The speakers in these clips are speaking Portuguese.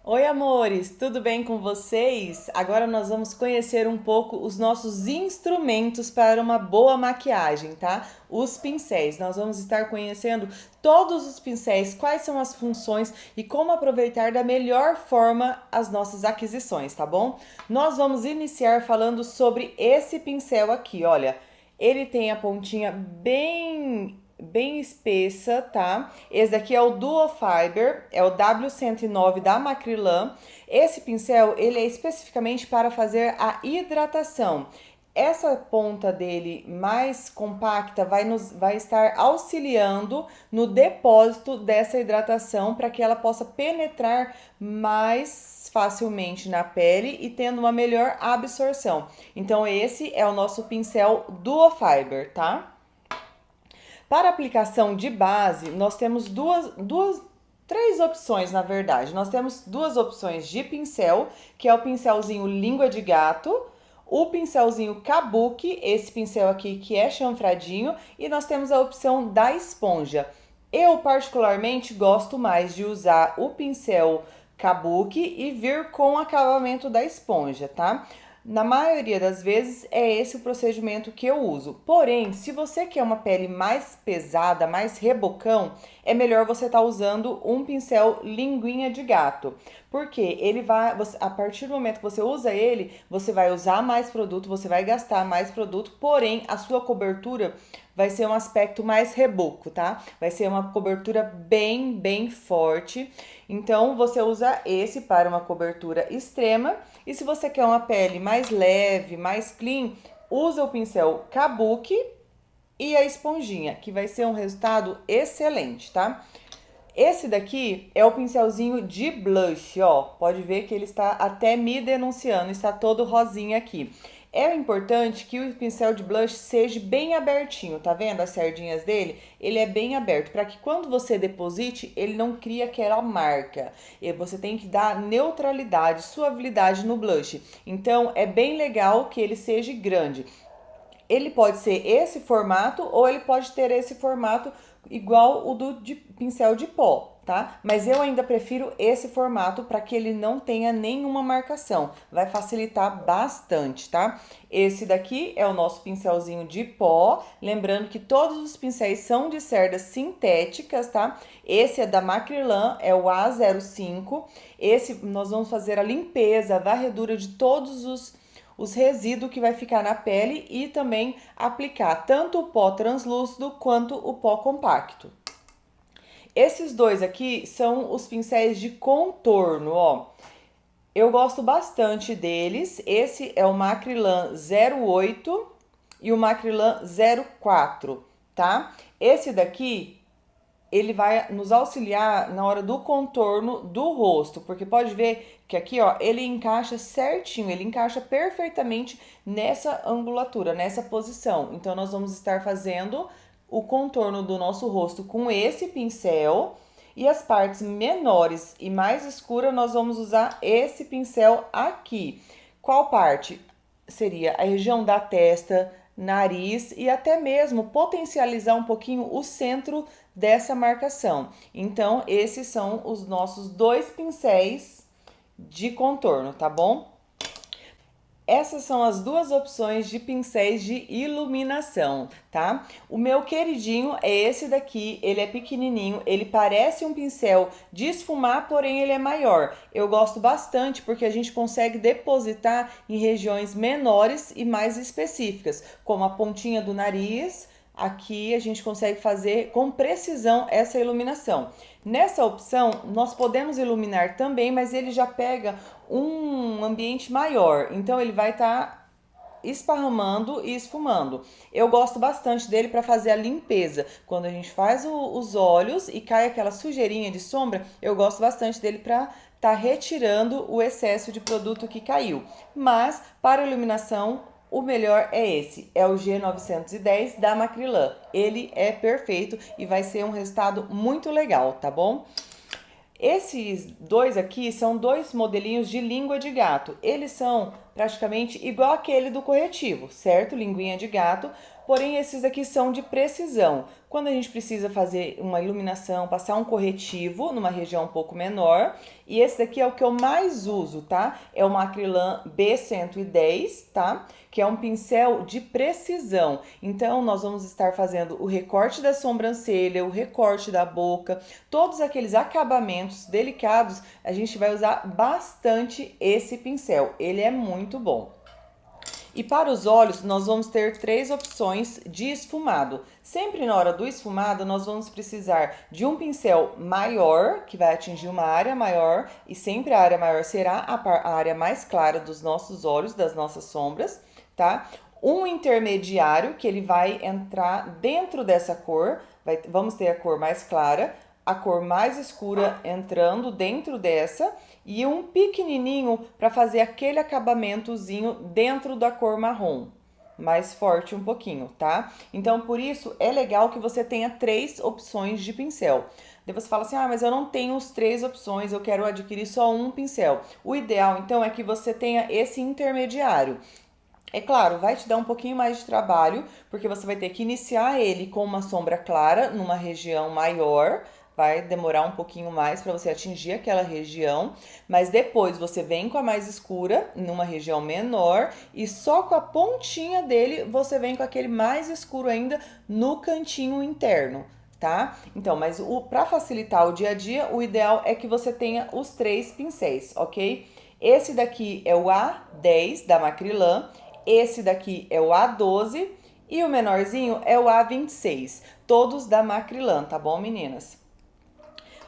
Oi, amores, tudo bem com vocês? Agora nós vamos conhecer um pouco os nossos instrumentos para uma boa maquiagem, tá? Os pincéis. Nós vamos estar conhecendo todos os pincéis, quais são as funções e como aproveitar da melhor forma as nossas aquisições, tá bom? Nós vamos iniciar falando sobre esse pincel aqui, olha. Ele tem a pontinha bem espessa, tá? Esse daqui é o Duo Fiber, é o W109 da Macrylan. Esse pincel, ele é especificamente para fazer a hidratação. Essa ponta dele mais compacta vai estar auxiliando no depósito dessa hidratação para que ela possa penetrar mais facilmente na pele e tendo uma melhor absorção. Então esse é o nosso pincel Duo Fiber, tá? Para aplicação de base, nós temos três opções, na verdade. Nós temos duas opções de pincel, que é o pincelzinho língua de gato, o pincelzinho kabuki, esse pincel aqui que é chanfradinho, e nós temos a opção da esponja. Eu particularmente gosto mais de usar o pincel kabuki e vir com o acabamento da esponja, tá? Na maioria das vezes é esse o procedimento que eu uso. Porém, se você quer uma pele mais pesada, mais rebocão, é melhor você estar usando um pincel linguinha de gato. Porque ele vai, a partir do momento que você usa ele, você vai usar mais produto, você vai gastar mais produto, porém a sua cobertura vai ser um aspecto mais reboco, tá? Vai ser uma cobertura bem forte. Então você usa esse para uma cobertura extrema. E se você quer uma pele mais leve, mais clean, usa o pincel kabuki e a esponjinha, que vai ser um resultado excelente, tá? Esse daqui é o pincelzinho de blush, ó. Pode ver que ele está até me denunciando, está todo rosinha aqui. É importante que o pincel de blush seja bem abertinho, tá vendo as sardinhas dele? Ele é bem aberto, para que quando você deposite, ele não crie aquela marca. E você tem que dar neutralidade, suavidade no blush. Então, é bem legal que ele seja grande. Ele pode ser esse formato ou ele pode ter esse formato igual o do de pincel de pó, tá? Mas eu ainda prefiro esse formato para que ele não tenha nenhuma marcação. Vai facilitar bastante, tá? Esse daqui é o nosso pincelzinho de pó. Lembrando que todos os pincéis são de cerdas sintéticas, tá? Esse é da Macrylan, é o A05. Esse nós vamos fazer a limpeza, a varredura de todos os resíduos que vai ficar na pele e também aplicar tanto o pó translúcido quanto o pó compacto. Esses dois aqui são os pincéis de contorno, ó. Eu gosto bastante deles. Esse é o Macrylan 08 e o Macrylan 04, tá? Esse daqui ele vai nos auxiliar na hora do contorno do rosto, porque pode ver que aqui, ó, ele encaixa certinho, ele encaixa perfeitamente nessa angulatura, nessa posição. Então, nós vamos estar fazendo o contorno do nosso rosto com esse pincel e as partes menores e mais escuras nós vamos usar esse pincel aqui. Qual parte? Seria a região da testa, nariz e até mesmo potencializar um pouquinho o centro dessa marcação. Então, esses são os nossos dois pincéis de contorno, tá bom? Essas são as duas opções de pincéis de iluminação, tá? O meu queridinho é esse daqui, ele é pequenininho, ele parece um pincel de esfumar, porém ele é maior. Eu gosto bastante porque a gente consegue depositar em regiões menores e mais específicas, como a pontinha do nariz. Aqui a gente consegue fazer com precisão essa iluminação. Nessa opção, nós podemos iluminar também, mas ele já pega um ambiente maior. Então, ele vai estar esparramando e esfumando. Eu gosto bastante dele para fazer a limpeza. Quando a gente faz os olhos e cai aquela sujeirinha de sombra, eu gosto bastante dele para estar retirando o excesso de produto que caiu. Mas, para iluminação, o melhor é esse, é o G910 da Macrylan. Ele é perfeito e vai ser um resultado muito legal, tá bom? Esses dois aqui são dois modelinhos de língua de gato. Eles são praticamente igual aquele do corretivo, certo? Linguinha de gato, porém esses aqui são de precisão. Quando a gente precisa fazer uma iluminação, passar um corretivo numa região um pouco menor, e esse daqui é o que eu mais uso, tá? É o Macrylan B110, tá? Que é um pincel de precisão. Então, nós vamos estar fazendo o recorte da sobrancelha, o recorte da boca, todos aqueles acabamentos delicados, a gente vai usar bastante esse pincel. Ele é muito bom. E para os olhos, nós vamos ter 3 opções de esfumado. Sempre na hora do esfumado, nós vamos precisar de um pincel maior, que vai atingir uma área maior, e sempre a área maior será a área mais clara dos nossos olhos, das nossas sombras, tá? Um intermediário, que ele vai entrar dentro dessa cor, vamos ter a cor mais clara, a cor mais escura entrando dentro dessa, e um pequenininho para fazer aquele acabamentozinho dentro da cor marrom, mais forte um pouquinho, tá? Então, por isso, é legal que você tenha 3 opções de pincel. Daí você fala assim, mas eu não tenho as 3 opções, eu quero adquirir só um pincel. O ideal, então, é que você tenha esse intermediário. É claro, vai te dar um pouquinho mais de trabalho, porque você vai ter que iniciar ele com uma sombra clara, numa região maior, vai demorar um pouquinho mais para você atingir aquela região, mas depois você vem com a mais escura, numa região menor, e só com a pontinha dele você vem com aquele mais escuro ainda no cantinho interno, tá? Então, mas para facilitar o dia a dia, o ideal é que você tenha os 3 pincéis, ok? Esse daqui é o A10 da Macrylan, esse daqui é o A12 e o menorzinho é o A26, todos da Macrylan, tá bom, meninas?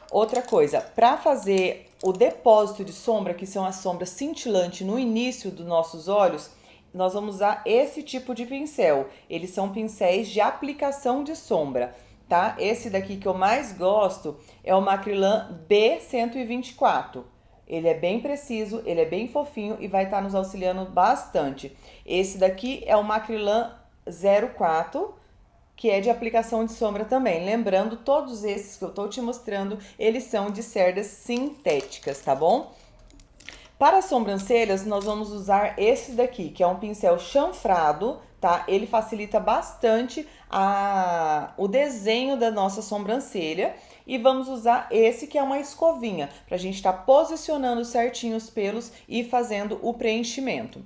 Outra coisa, para fazer o depósito de sombra, que são as sombras cintilantes no início dos nossos olhos, nós vamos usar esse tipo de pincel. Eles são pincéis de aplicação de sombra, tá? Esse daqui que eu mais gosto é o Macrylan B124. Ele é bem preciso, ele é bem fofinho e vai estar nos auxiliando bastante. Esse daqui é o Macrylan 04, que é de aplicação de sombra também. Lembrando, todos esses que eu tô te mostrando, eles são de cerdas sintéticas, tá bom? Para as sobrancelhas, nós vamos usar esse daqui, que é um pincel chanfrado, tá? Ele facilita bastante o desenho da nossa sobrancelha. E vamos usar esse que é uma escovinha, pra gente estar posicionando certinho os pelos e fazendo o preenchimento.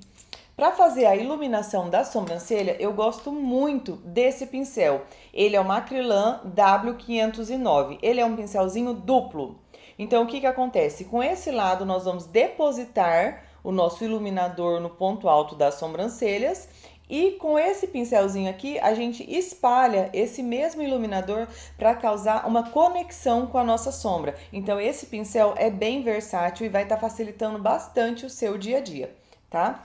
Para fazer a iluminação da sobrancelha, eu gosto muito desse pincel. Ele é o Macrylan W509. Ele é um pincelzinho duplo. Então, o que acontece? Com esse lado, nós vamos depositar o nosso iluminador no ponto alto das sobrancelhas. E com esse pincelzinho aqui, a gente espalha esse mesmo iluminador para causar uma conexão com a nossa sombra. Então, esse pincel é bem versátil e vai estar facilitando bastante o seu dia a dia, tá?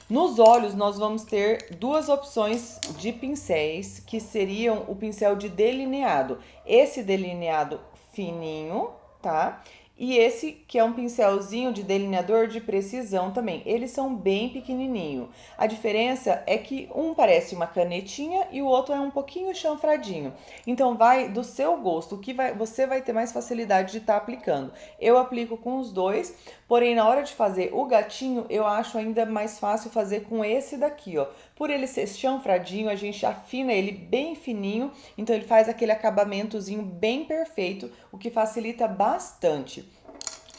Nos olhos, nós vamos ter 2 opções de pincéis, que seriam o pincel de delineado. Esse delineado fininho, tá? E esse que é um pincelzinho de delineador de precisão também. Eles são bem pequenininho. A diferença é que um parece uma canetinha e o outro é um pouquinho chanfradinho. Então vai do seu gosto, o que você vai ter mais facilidade de estar aplicando. Eu aplico com os dois, porém na hora de fazer o gatinho, eu acho ainda mais fácil fazer com esse daqui, ó. Por ele ser chanfradinho, a gente afina ele bem fininho, então ele faz aquele acabamentozinho bem perfeito, o que facilita bastante.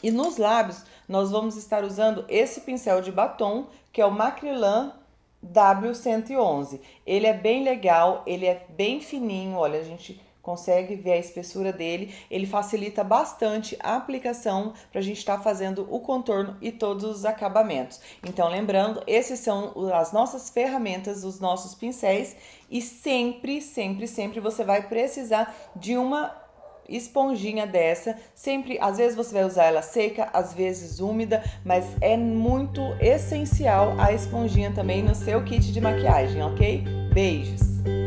E nos lábios, nós vamos estar usando esse pincel de batom, que é o Macrylan W111. Ele é bem legal, ele é bem fininho, olha, a gente consegue ver a espessura dele. Ele facilita bastante a aplicação para a gente estar fazendo o contorno e todos os acabamentos. Então, lembrando, esses são as nossas ferramentas, os nossos pincéis, e sempre, sempre, sempre você vai precisar de uma esponjinha dessa, sempre, às vezes você vai usar ela seca, às vezes úmida, mas é muito essencial a esponjinha também no seu kit de maquiagem, ok? Beijos!